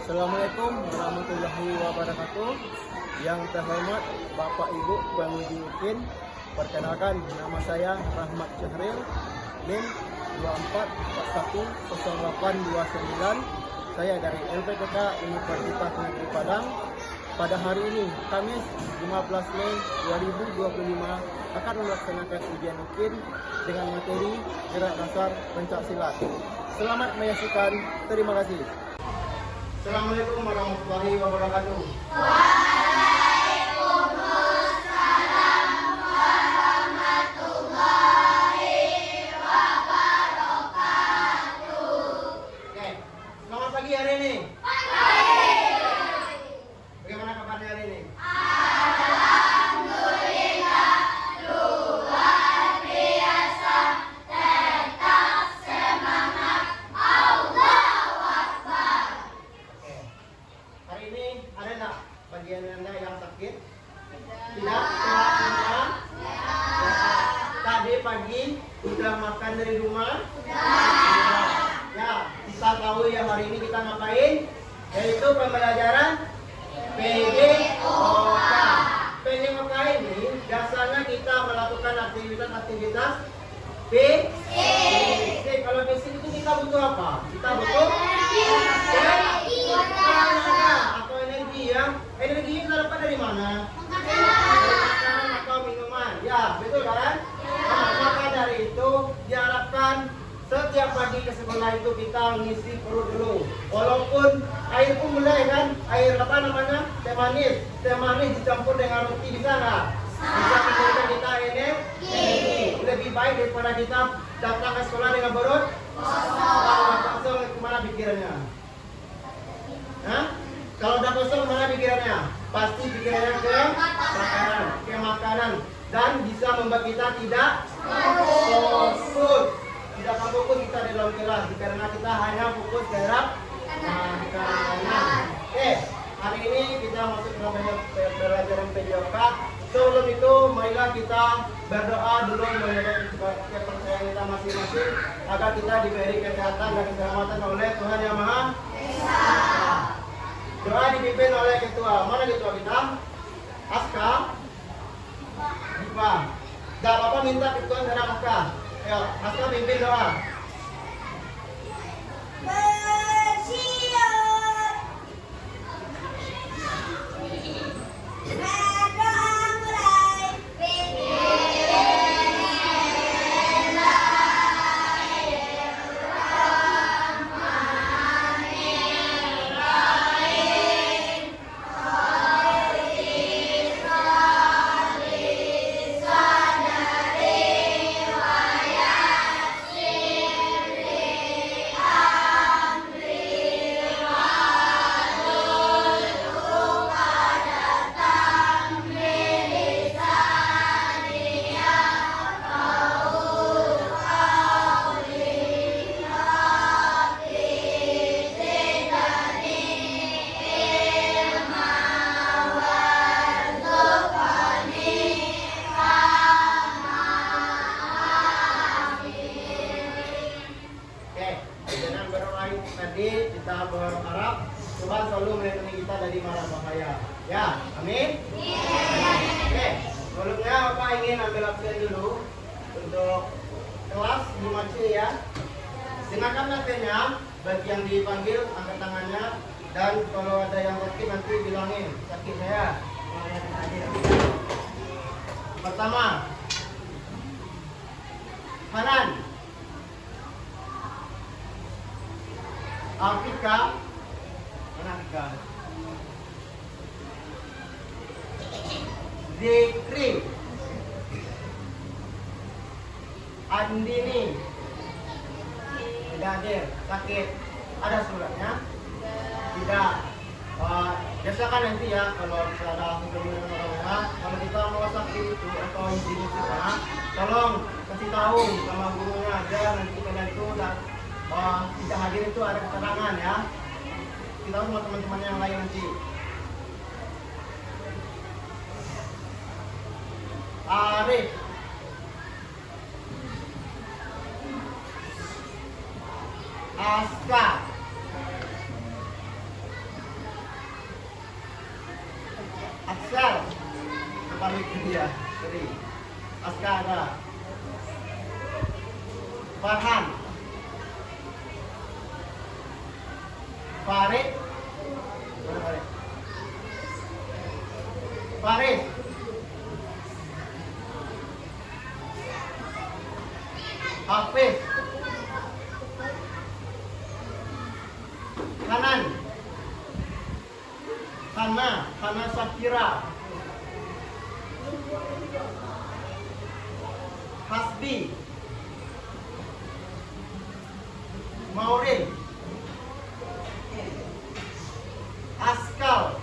Assalamualaikum warahmatullahi wabarakatuh. Yang terhormat Bapak Ibu Penguji UKIN, perkenalkan nama saya Rahmat Syahril, NIM 24410829. Saya dari LPTK Universitas Negeri Padang. Pada hari ini, Kamis 15 Mei 2025, akan melaksanakan ujian UKIN dengan materi gerak dasar pencaksilat. Selamat menyaksikan. Terima kasih. Assalamualaikum warahmatullahi wabarakatuh. Waalaikumsalam warahmatullahi wabarakatuh. Oke, selamat pagi hari ini. Pagi. Bagaimana kabarnya hari ini? Alhamdulillah, luar biasa, tetap semangat, Allahu Akbar. Oke, hari ini ada nggak bagian Anda yang sakit? Tidak, sehat semua? Tadi pagi sudah makan dari rumah? Sudah. Ya, kita tahu ya hari ini kita ngapain? Yaitu pembelajaran PJOK. PJOK ini biasanya kita melakukan aktivitas fisik. Kalau fisik itu kita butuh apa? Kita butuh tenaga atau energi ya. Energi kita dapat dari mana? Dari makanan atau minuman. Ya, betul kan? Nah, maka dari itu diharapkan setiap pagi ke sekolah itu kita mengisi perut dulu. Walaupun air pun boleh kan? Air apa namanya? Teh manis. Teh manis dicampur dengan roti bisa nggak? Bisa memberikan kita energi. Lebih baik daripada kita datang ke sekolah dengan perut kosong. Kemana pikirannya? Hah? Kalau udah kosong kemana pikirannya? Pasti pikirannya ke makanan dan bisa membuat kita tidak fokus. Tidak akan fokus kita di dalam kelas karena kita hanya fokus terhadap makanan. Oke, hari ini kita masuk ke pelajaran PJOK. Sebelum itu, marilah kita berdoa dulu menurut kepercayaan kita masing-masing agar kita diberi kesehatan dan keselamatan oleh Tuhan Yang Maha Esa. Doa dipimpin oleh ketua. Mana ketua kita? Aska. Dipa. Gak apa-apa minta ketua sekarang Aska. Ayo, Aska pimpin doa. Tadi kita berharap Tuhan selalu melindungi kita dari mara bahaya. Ya, amin. Oke, sebelumnya Bapak ingin ambil absen dulu untuk kelas 5C ya. Silakan absennya, bagi yang dipanggil angkat tangannya dan kalau ada yang sakit nanti bilangin sakit saya. Pertama, Hanan. Afrika, mana Afrika? Zikri, Andini, tidak hadir, sakit. Ada suratnya? Tidak. Biasakan nanti ya kalau ada kemudian orang-orang, kalau kita mau sakit itu atau izin kita, tolong kasih tahu sama gurunya aja nanti kalian itu tidak hadir itu ada keterangan ya. Kita sama teman-teman yang lain nanti. Arif, Aska, Sel. Kembali ke dia. Jadi, Askara. Farhan. Farid. Mana Farid? Farid. Hafiz. Hanan. Hana Safira. Hasbi. Maureen. Askal.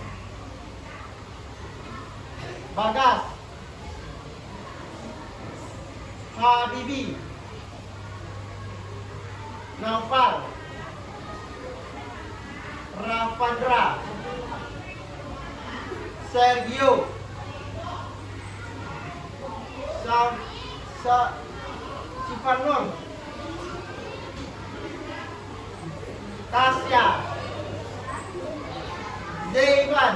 Bagas. Habibi. Naufal. Rafandra. Sergio. Sifanur. Tasya. Zaiban.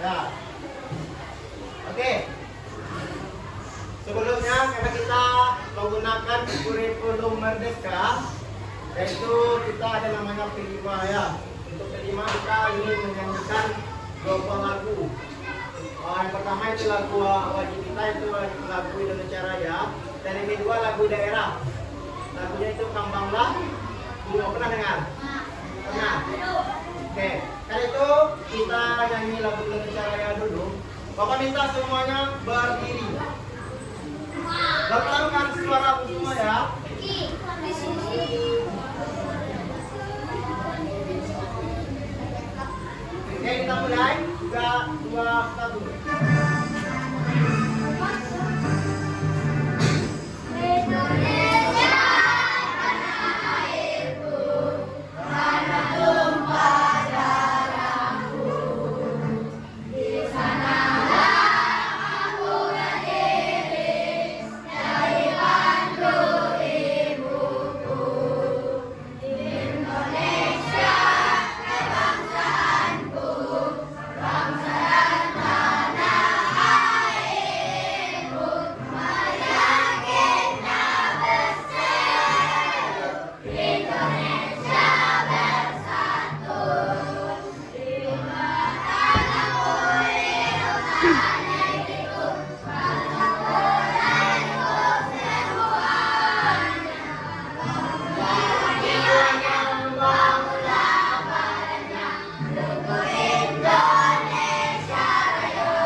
Ya. Oke. Sebelumnya karena kita menggunakan kurikulum merdeka, yaitu kita ada namanya P5 ya. Untuk P5 kita ingin menyanyikan 2 buah lagu. Yang pertama itu lagu wajib kita, itu lagu Indonesia Raya. Dan yang kedua lagu daerah. Lagunya itu Kambanglah. Belum pernah dengar? Pernah? Oke. Karena itu kita nyanyi lagu Indonesia Raya dulu. Bapak minta semuanya berdiri. Bertangkan suara semua ya. Oke, kita mulai. 3, 2, 1. Indonesia tanah airku, tanah tumpah darahku. Di sanalah aku berdiri dari pandu ibuku. Indonesia kebangsaanku, bangsa dan tanah airku, meyakinkan bersatu. Indonesia bersatu, terima tanahku hidupan negeriku, bangsaku negeriku semuanya. Bangunlah badannya, untuk Indonesia Raya.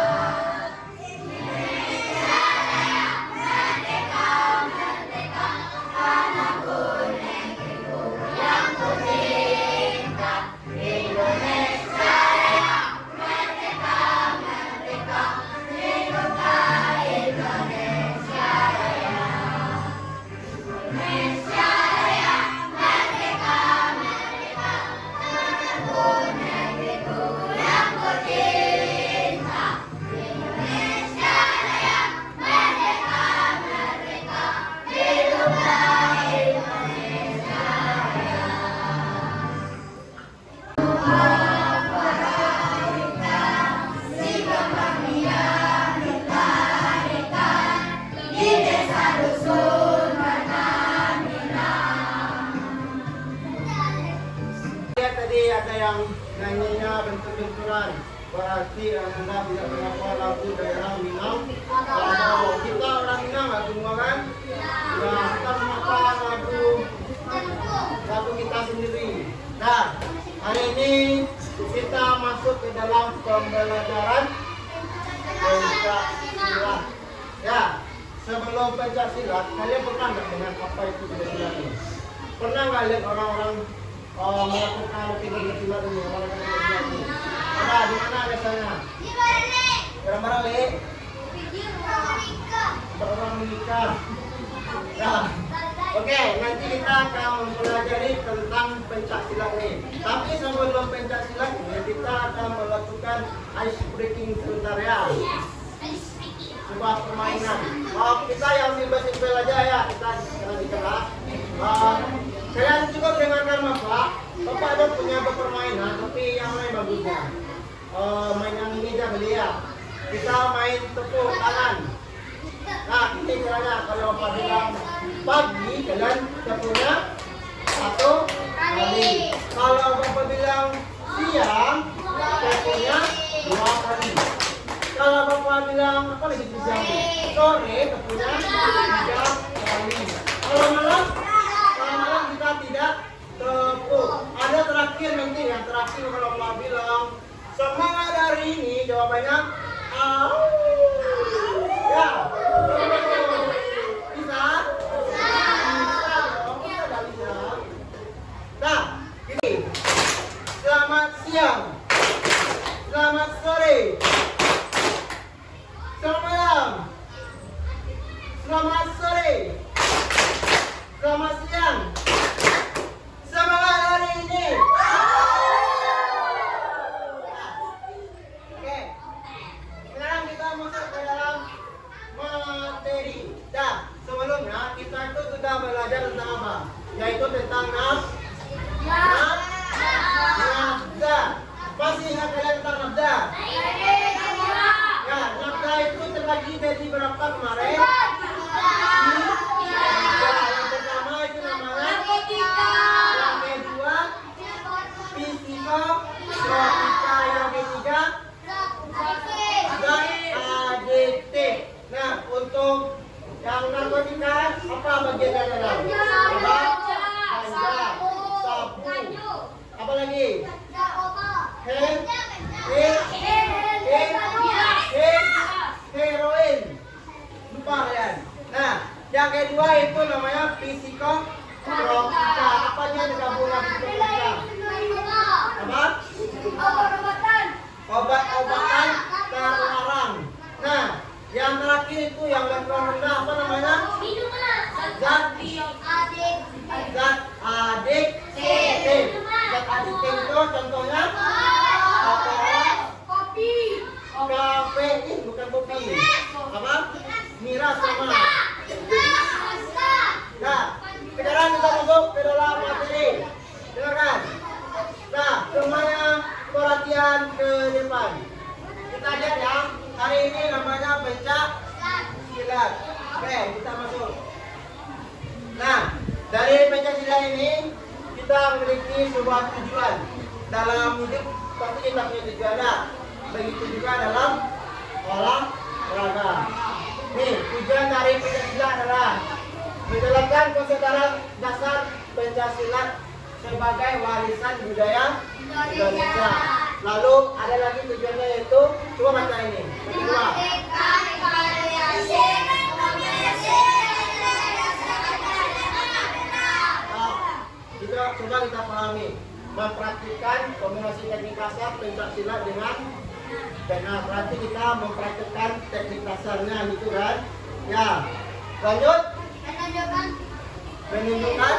Indonesia Raya, merdeka, merdeka, tanahku negeriku yang ku cinta. Indonesia Raya, merdeka, merdeka, hiduplah Indonesia Raya. Indonesia Raya, merdeka, merdeka, tanahku negeriku yang ku cinta. Indonesia Raya, merdeka, merdeka, hiduplah Indonesia Raya. Sikap kami yang dilahirkan di desa dusun Pertamina. Lihat tadi ada yang nyanyinya bentuk-benturan. Berarti Anda tidak menghafal lagu daerah Minang. Kalau kita orang Minang nggak semua kan? Ya, kita menghafal lagu kita sendiri. Nah, hari ini kita masuk ke dalam pembelajaran Pancasila. Ya, sebelum Pancasila, kalian pernah nggak dengan apa itu Pancasila ini? Pernah nggak lihat orang-orang melakukan Pancasila ini? Ada di mana biasanya? Barang-barang Le, orang menikah. Nah, oke, nanti kita akan mempelajari tentang Pancasila ini. Tapi sebelum Pancasila ini, kita akan melakukan ice breaking sebentar ya. Sebuah permainan. Kita yang simpel-simpel aja ya, kita jangan di kelas. Kalian cukup dengarkan Bapak. Bapak ada punya permainan, tapi yang lain bagusnya. main yang ini aja beli ya. Kita main tepuk tangan. Nah, ini caranya. Kalau Bapak bilang pagi, kalian tepuknya 1 kali. Kalau Bapak bilang siang, tepuknya 2 kali. Kalau Bapak bilang apa lagi siang? Sore, tepuknya 3 kali. Kalau malam kita tidak tepuk. Ada terakhir nanti yang terakhir kalau Bapak bilang semangat hari ini, jawabannya au. Ya. Bisa? Bisa dong. Bisa, bisa. Nah, ini. Selamat siang. Selamat sore. Selamat malam. Selamat sore. Selamat siang. Semangat hari ini. Oke. Sekarang kita masuk ke dalam materi. Dah, sebelumnya kita itu sudah belajar tentang apa? Yaitu tentang nafza. Masih ingat kalian tentang nafza? Ya, nafza itu terbagi dari berapa kemarin? Yang pertama itu namanya yang kedua fisika, tropika, yang ketiga dan ADT. Nah, untuk yang narkotika apa bagian dari dalam? Obat, ganja, sabu, apa lagi? Heroin. Lupa kalian. Nah, yang kedua itu namanya psikotropika. Apa aja digabungkan psikotropika? Apa? Obat-obatan terlarang. Nah, yang terakhir itu yang level rendah apa namanya? Zat adiktif. Zat adiktif itu contohnya kafein, bukan kopi. Apa? Miras sama. Nah, sekarang kita masuk ke dalam materi. Dengarkan. Nah, semuanya perhatian ke depan. Kita lihat ya. Hari ini namanya pencak silat. Oke, kita masuk. Nah, dari pencak silat ini kita memiliki sebuah tujuan dalam hidup. Pasti kita punya tujuan lah. Begitu juga dalam olahraga. Nih, tujuan dari pencak silat adalah menjalankan konsep dasar pencak silat sebagai warisan budaya Indonesia. Lalu ada lagi tujuannya yaitu, coba baca ini. Kedua. Coba kita pahami. Mempraktikkan kombinasi teknik kasar pencak silat dengan benar. Berarti kita mempraktikkan teknik dasarnya gitu kan? Ya. Lanjut. Menunjukkan.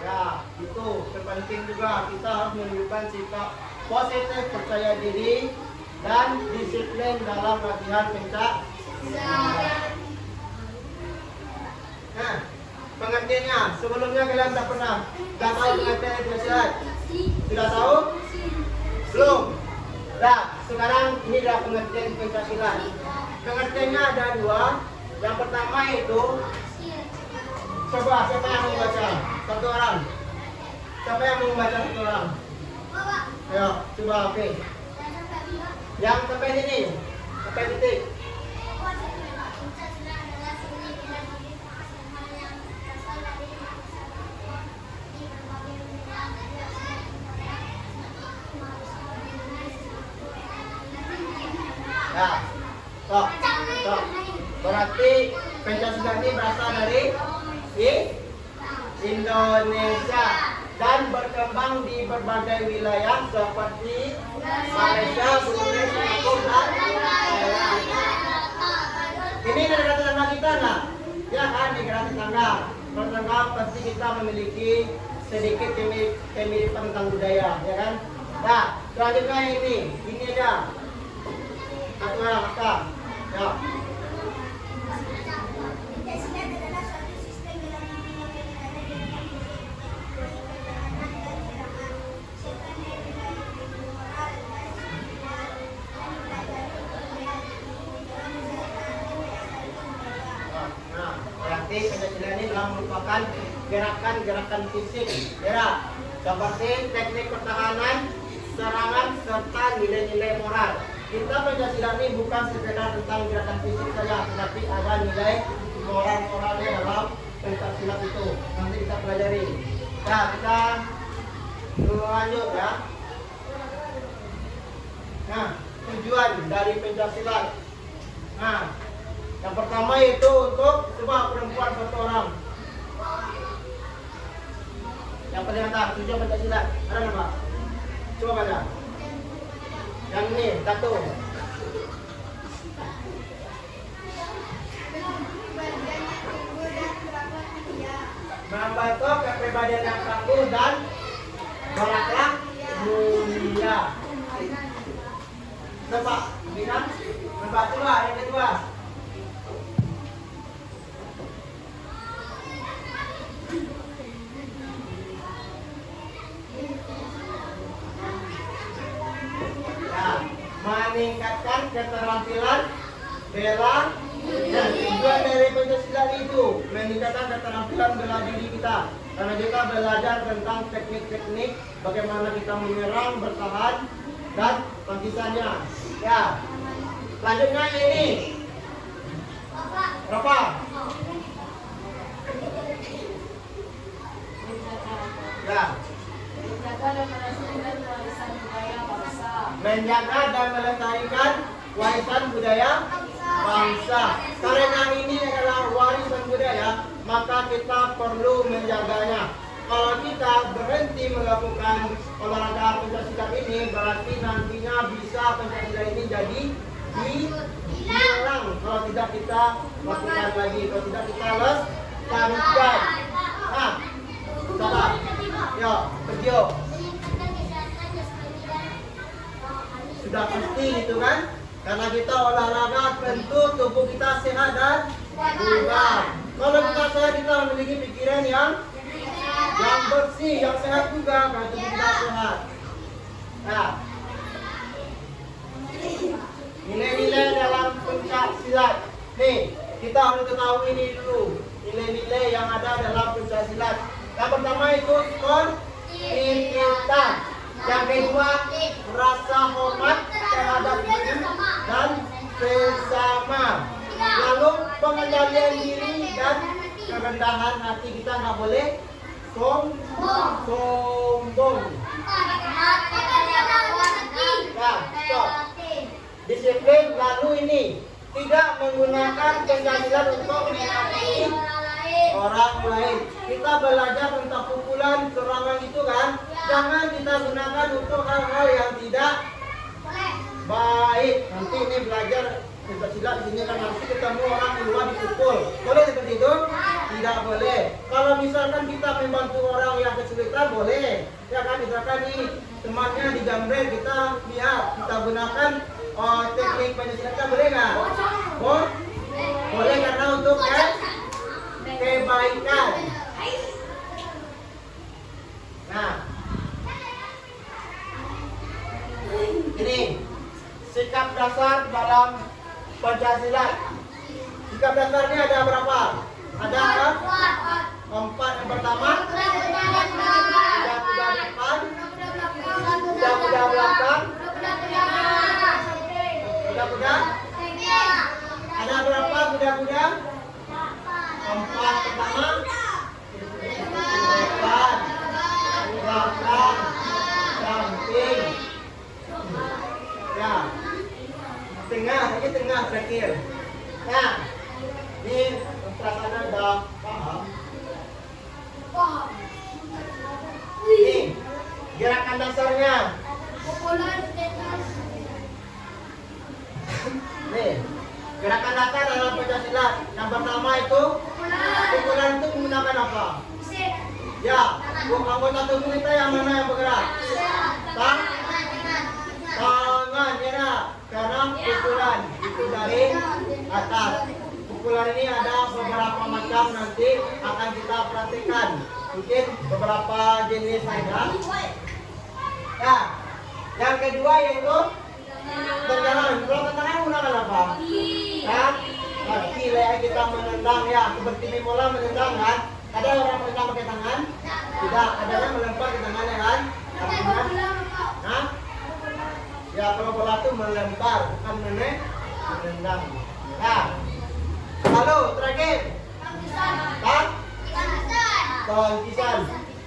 Ya, itu terpenting juga. Kita harus menunjukkan sikap positif, percaya diri, dan disiplin dalam latihan pencak silat. Nah, pengertiannya sebelumnya kalian tak pernah tahu pengertian pencak silat? Sudah tahu? Belum? Nah, sekarang ini adalah pengertian pencak silat. Pengertiannya ada dua. Yang pertama itu, coba siapa yang mau membaca? Satu orang. Siapa yang mau membaca satu orang? Ayo, coba oke. Yang sampai sini, sampai titik. Nah, stop. Berarti pencak silat ini berasal dari Indonesia dan berkembang di berbagai wilayah seperti Malaysia, Brunei, Singapura, dan Thailand. Ini negara tetangga kita, nah, ya kan, negara tetangga. Tetangga pasti kita memiliki sedikit kemiripan tentang budaya, ya kan? Nah, selanjutnya ini aja. Satu orang, maka, ya. Nanti Pancasila ini adalah merupakan gerakan-gerakan fisik, ya, seperti teknik pertahanan, serangan, serta nilai-nilai moral. Kita Pancasila ini bukan sekedar tentang gerakan fisik saja, tetapi ada nilai moral-moralnya dalam Pancasila itu. Nanti kita pelajari. Nah, kita lanjut ya. Nah, tujuan dari Pancasila. Nah, yang pertama itu untuk semua perempuan satu orang. Yang paling atas tujuan Pancasila ada nama? Coba baca. Yang ini satu. Membentuk kepribadian yang tangguh dan berakhlak mulia. Coba, bilang. Membantu lah, yang kedua. Meningkatkan keterampilan bela dan tujuan dari Pancasila itu meningkatkan keterampilan bela diri kita, karena kita belajar tentang teknik-teknik bagaimana kita menyerang, bertahan, dan bangkisannya. Ya, selanjutnya ini berapa? Ya. Menjaga dan melestarikan warisan budaya bangsa. Karena ini adalah warisan budaya, maka kita perlu menjaganya. Kalau kita berhenti melakukan olahraga Pancasila ini, berarti nantinya bisa Pancasila ini jadi hilang. Kalau tidak kita lakukan lagi, kalau tidak kita lestarikan. Nah, sabar. Yuk, pergi. Sudah pasti gitu kan? Karena kita olahraga tentu tubuh kita sehat dan bugar. Kalau kita sehat, kita memiliki pikiran yang bersih, yang sehat juga karena tubuh kita sehat. Nah, nilai-nilai dalam Pancasila. Nih, kita harus ketahui ini dulu. Nilai-nilai yang ada dalam Pancasila. Yang pertama itu sportivitas. Yang kedua, rasa hormat terhadap diri dan sesama. Lalu pengendalian diri dan kerendahan hati, kita nggak boleh sombong. Nah, stop. Disiplin. Lalu ini tidak menggunakan Pancasila untuk menghakimi orang lain. Kita belajar tentang pukulan, serangan itu kan. Jangan kita gunakan untuk hal-hal yang tidak baik. Nanti ini belajar Pancasila di sini kan nanti ketemu orang di luar dipukul. Boleh seperti itu? Tidak boleh. Kalau misalkan kita membantu orang yang kesulitan, boleh. Ya kan, misalkan nih temannya dijamret, kita lihat, kita gunakan teknik Pancasila, kita boleh nggak? Boleh, karena untuk kebaikan. Nah, ini sikap dasar dalam Pancasila. Sikap dasarnya ada berapa? Ada empat. Yang pertama, kuda-kuda depan, kuda-kuda belakang, kuda-kuda. Ada berapa kuda-kuda? Empat. Pertama, depan, belakang, samping. Ya, tengah, ini tengah terakhir. Nah, ini perasaan udah paham. Ini gerakan dasarnya. Nih, gerakan dasar dalam Pancasila. Yang pertama itu pukulan itu menggunakan apa? Ya, anggota tubuh kita yang mana yang bergerak? Tangan, ya, karena pukulan itu dari atas. Pukulan ini ada beberapa macam, nanti akan kita perhatikan. Mungkin beberapa jenis saja. Ya, yang kedua yaitu tendangan. Kalau tendangan menggunakan apa? Ya, Pagkilay kita menendang ya. Seperti mula menendang kan. Ada orang menendang pakai tangan? Tidak. Adanya melempar ke tangannya kan? Artinya, nah, ya kalau bola itu melempar bukan menendang. Nah, lalu terakhir. Tangkisan.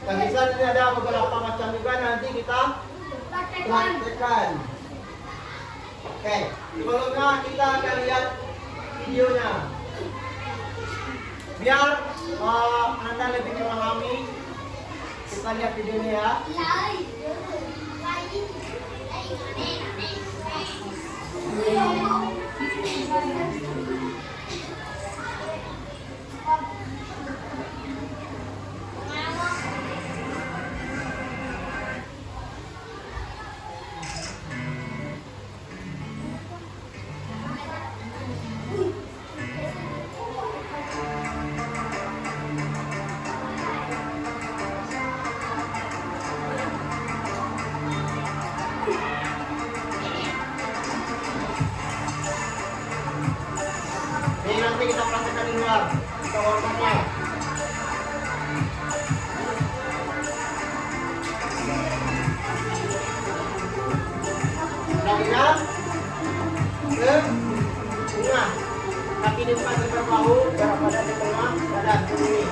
Tangkisan ini ada beberapa macam juga nanti kita praktekkan. Oke, sebelumnya kita akan lihat videonya. Biar Anda lebih memahami, kita lihat videonya ya. Ini nanti kita praktekkan di luar. Kita warnanya. Kakinya ke tengah. Kaki di depan ke bahu, berat badan di tengah, badan ke sini.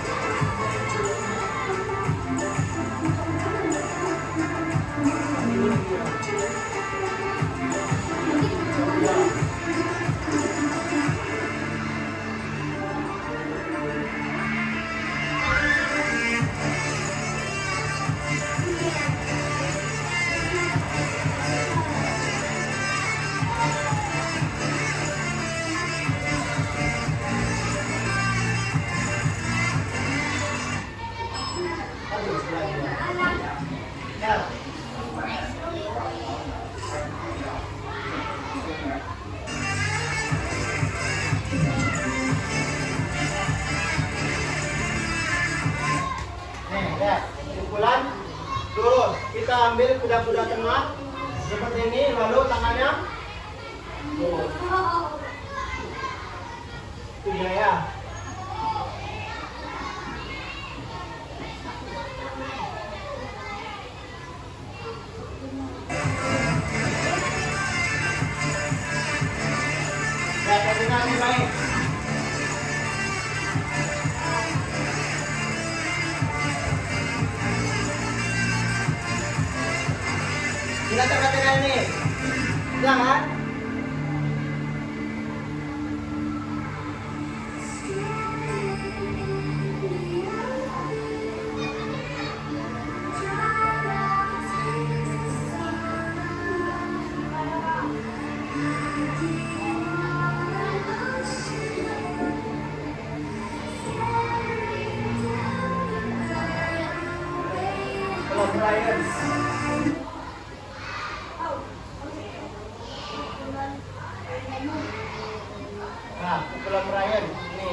Pukulan turun. Kita ambil kuda-kuda tengah seperti ini, lalu tangannya turun. Itu dia ya. Ya, koordinasi baik. Kita perhatikan ini. Jangan. Kalau Brian. Nah, pukulan Brian ini.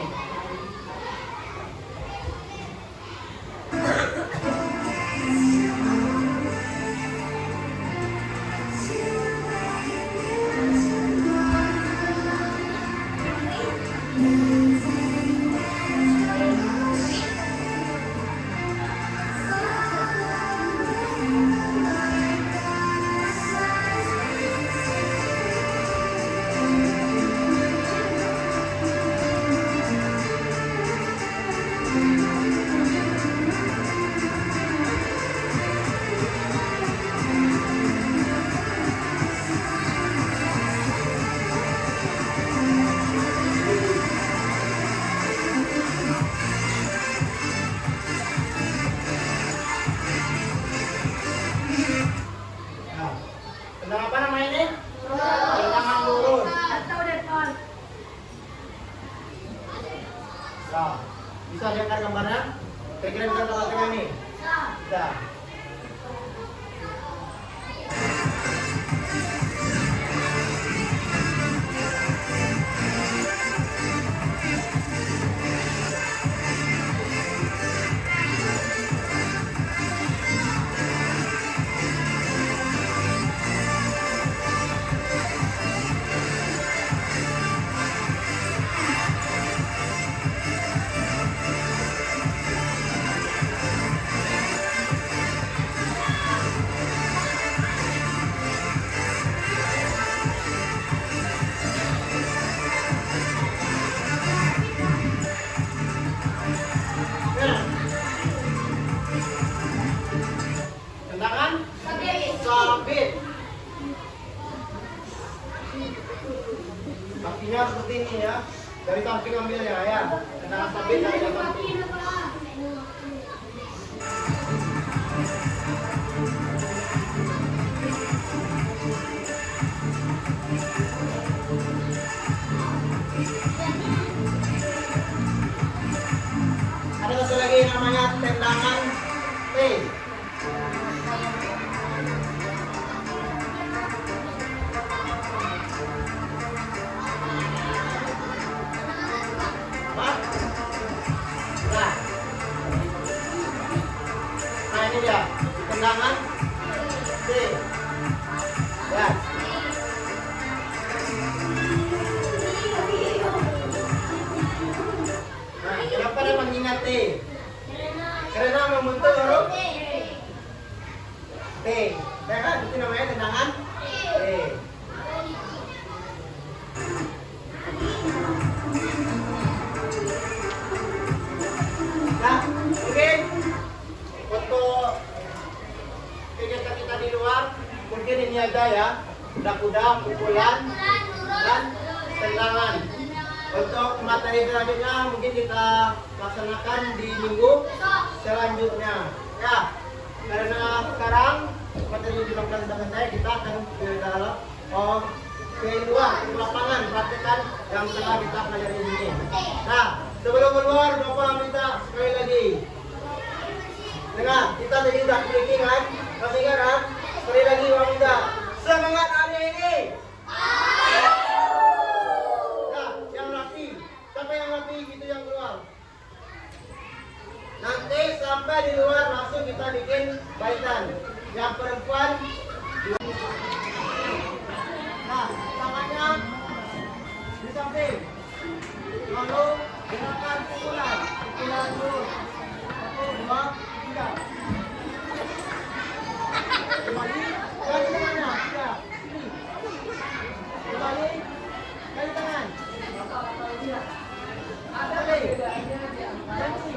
Tentang apa namanya ini? Tangan lurus. Nah, bisa lihat gambarnya? Kira-kira bisa tengah-tengah nih? Bisa. Dari samping ambilnya ya. Tendangan sabit dari samping. Ada satu lagi namanya tendangan T. Nah ini dia tendangan T. Ya. Nah, kenapa dia mengingat T? Karena membentuk huruf T. Ya kan? Itu namanya tendangan T. Nah, mungkin untuk kegiatan kita di luar, mungkin ini aja ya. Kuda-kuda, pukulan, dan tendangan. Untuk materi selanjutnya mungkin kita laksanakan di minggu selanjutnya. Ya, karena sekarang materi di belakang saya kita akan ke dalam ke luar, ke lapangan, praktekan yang telah kita pelajari ini. Nah, sebelum keluar, Bapak minta sekali lagi. Dengar, kita tadi udah breaking kan? Masih ingat kan? Sekali lagi Bapak minta semangat hari ini. Nah, yang laki, sampai yang laki itu yang keluar. Nanti sampai di luar langsung kita bikin baitan. Yang perempuan. Nah, tangannya di samping. Lalu gerakan pukulan. Pukulan dulu. 1, 2, 3. Kembali. Kali tangannya. Ya. Kembali. Kali tangan. Kembali. Ganti.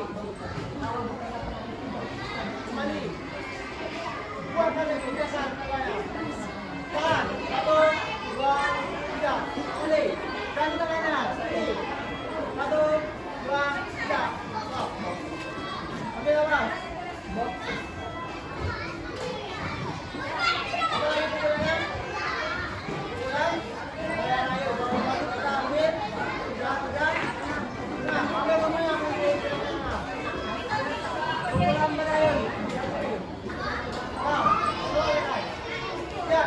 Kembali. Buat kali kebiasaan tangannya. Tangan. 1, 2, 3. Kembali. Ganti tangannya. 1, 2, 3. Ambil apa? Apa lagi pukulannya? Pukulan. Ayo, baru kita ambil. Sudah. Nah, ambil semuanya. Pukulan berakhir. Ya.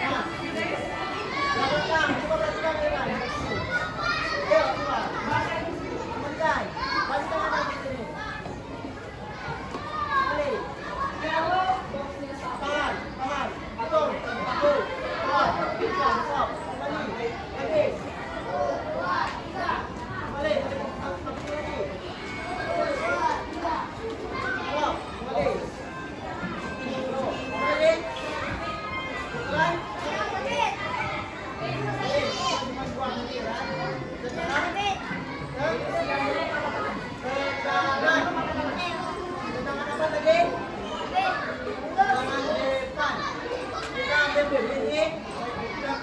Nah, belakang, coba perhatikan ya. Yuk, coba. Kembalikan. Balik tangan lagi sini. Kembali. Tangan. Atur. Stop. Kembali. Lagi. Kembali. Lagi.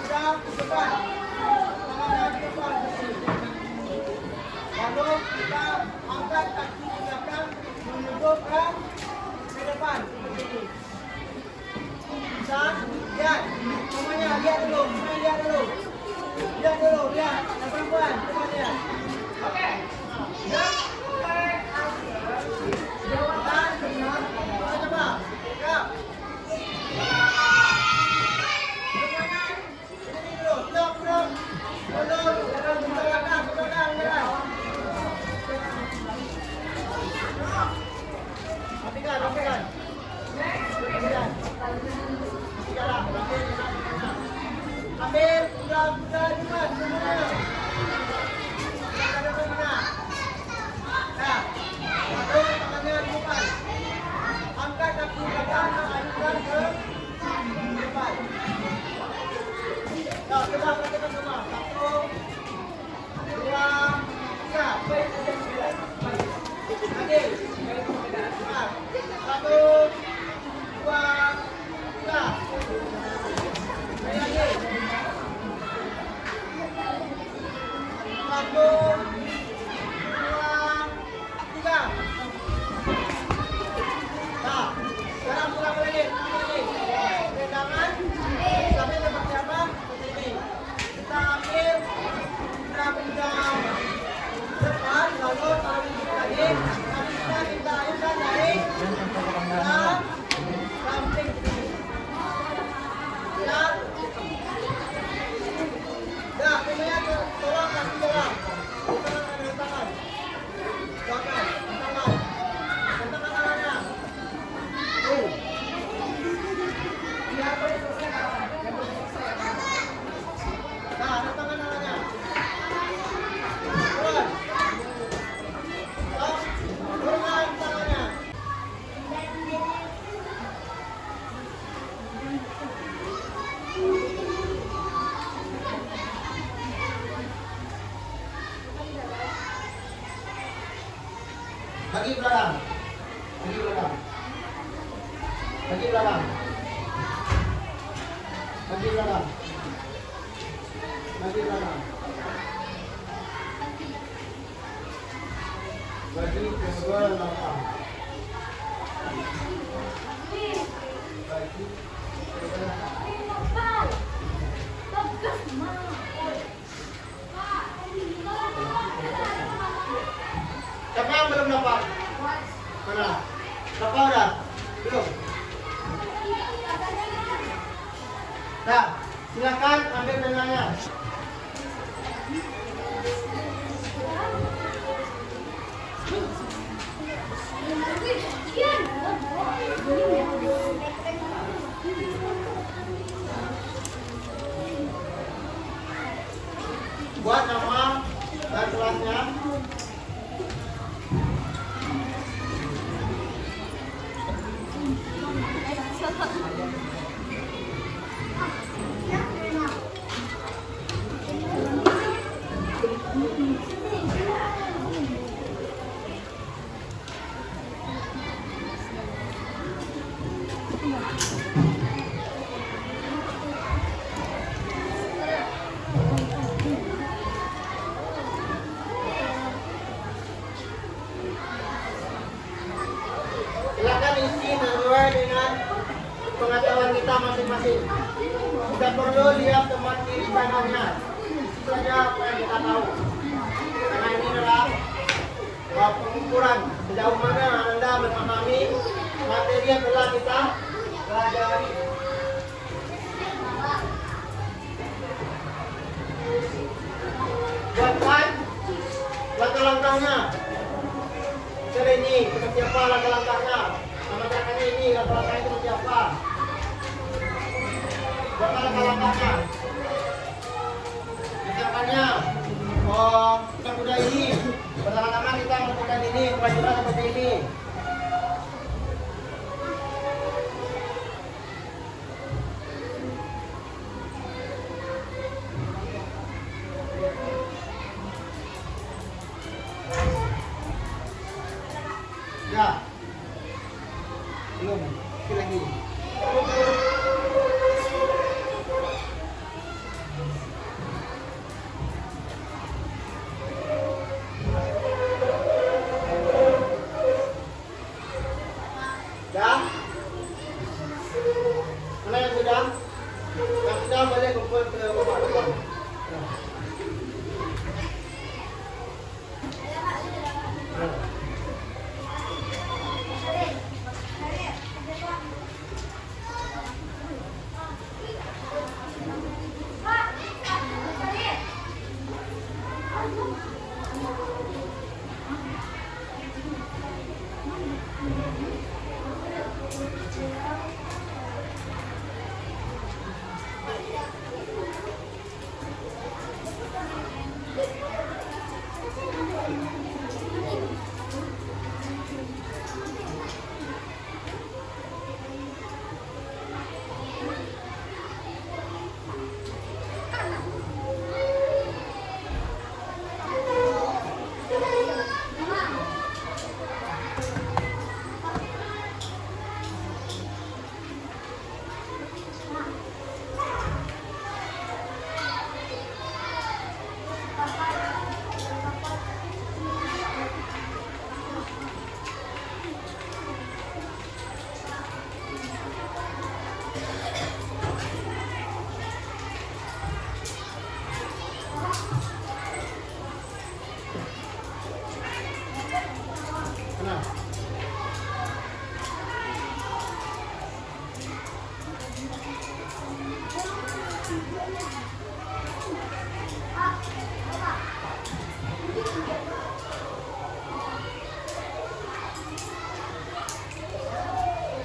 Stop. Kembali. Lalu kita angkat kaki ke belakang, menunjuk ke depan seperti ini. Bisa? Lihat, semuanya lihat dulu. Lihat. Yang perempuan, coba lihat. Oke. Lihat. Coba. Ya. Ini dulu. Belum. Belum. Ke belakang. Rapikan. Ambil, sudah semuanya. Lagi belakang. Lagi belakang. Lagi belakang. Lagi belakang. Lagi belakang. Lagi kedua belakang. Lagi siapa yang belum dapat? Mana? Dapat udah? Belum? Nah, silakan ambil penanya. Buat nama dan kelasnya. Silakan isi sesuai dengan pengetahuan kita masing-masing. Tidak perlu lihat tempat kiri kanannya. Isi saja apa yang kita tahu. Karena ini adalah pengukuran sejauh mana Anda memahami materi yang telah kita pelajari. Buatkan langkah-langkahnya. Misalnya ini, seperti apa langkah-langkahnya? Nama gerakannya ini, langkah-langkahnya seperti apa? Buatkan langkah-langkahnya. Misalkannya, kita sudah ini. Pertama-tama kita melakukan ini, kelanjutan seperti ini. Ya, belum, sekali lagi. Ya, mana yang sudah? Yang sudah boleh kumpul ke rumah.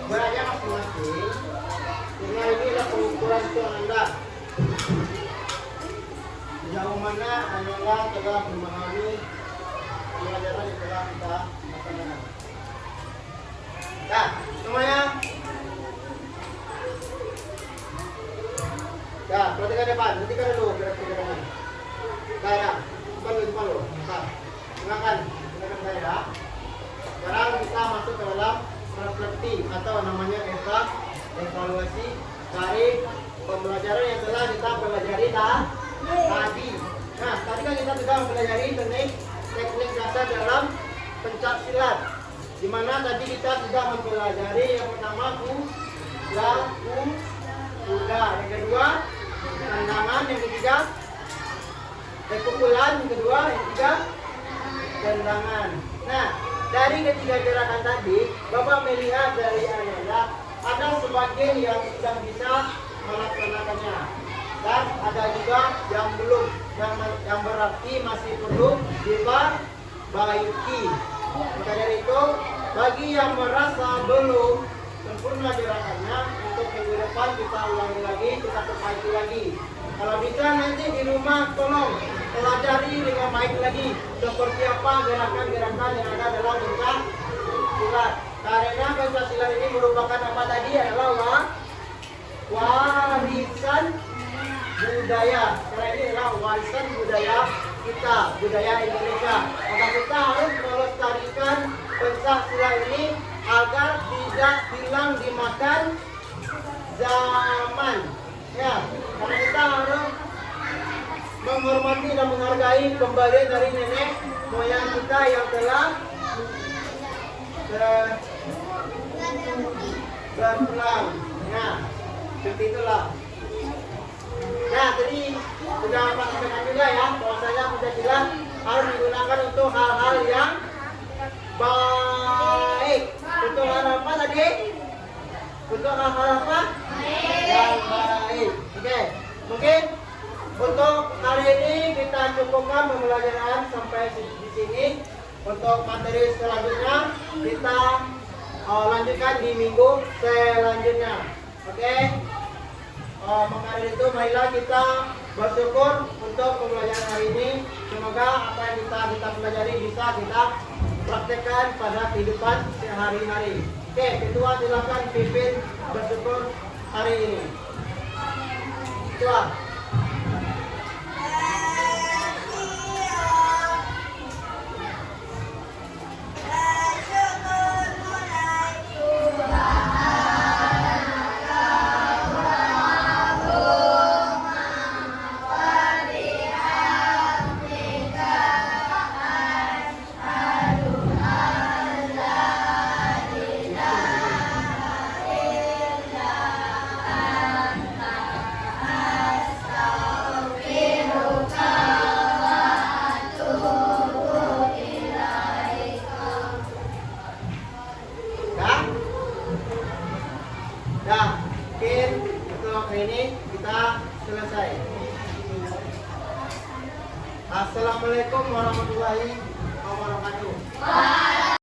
Beratnya masing-masing. Karena ini adalah pengukuran untuk Anda. Sejauh mana Anda telah memahami pelajaran yang telah kita laksanakan. Nah, semuanya. Ya, perhatikan depan, perhatikan dulu gerak-gerakannya. Saya, depan dulu. Nah, gunakan saya. refleksi atau namanya evaluasi dari pembelajaran yang telah kita pelajari tadi. Nah, tadi kan kita sudah mempelajari teknik dasar dalam pencak silat. Di mana tadi kita sudah mempelajari yang pertama kuda, yang kedua tendangan, yang ketiga pukulan, yang kedua, yang ketiga tendangan. Nah, dari ketiga gerakan tadi, Bapak melihat dari anak ada sebagian yang sudah bisa melaksanakannya, dan ada juga yang belum, yang berarti masih perlu diperbaiki. Maka dari itu, bagi yang merasa belum sempurna gerakannya, untuk minggu depan kita ulangi lagi, kita perbaiki lagi. Kalau bisa nanti di rumah tolong pelajari dengan baik lagi seperti apa gerakan-gerakan yang ada dalam pencak silat. Karena pencak silat ini merupakan apa tadi, adalah warisan budaya. Karena ini adalah warisan budaya kita, budaya Indonesia. Maka kita harus melestarikan pencak silat ini agar tidak hilang dimakan zaman. Ya, karena kita harus menghormati dan menghargai pemberian dari nenek moyang kita yang telah berpulang. Nah, seperti itulah. Nah, tadi sudah Pak sampaikan juga ya, bahwasanya Pancasila harus digunakan untuk hal-hal yang baik. Untuk hal apa tadi? Untuk hal-hal apa? Yang baik. Oke, mungkin untuk hari ini kita cukupkan pembelajaran sampai di sini. Untuk materi selanjutnya kita lanjutkan di minggu selanjutnya. Oke. Maka dari itu marilah kita bersyukur untuk pembelajaran hari ini. Semoga apa yang kita pelajari bisa kita praktekkan pada kehidupan sehari-hari. Oke, ketua silakan pimpin bersyukur hari ini. Ketua. Nah, mungkin untuk hari ini kita selesai. Assalamualaikum warahmatullahi wabarakatuh.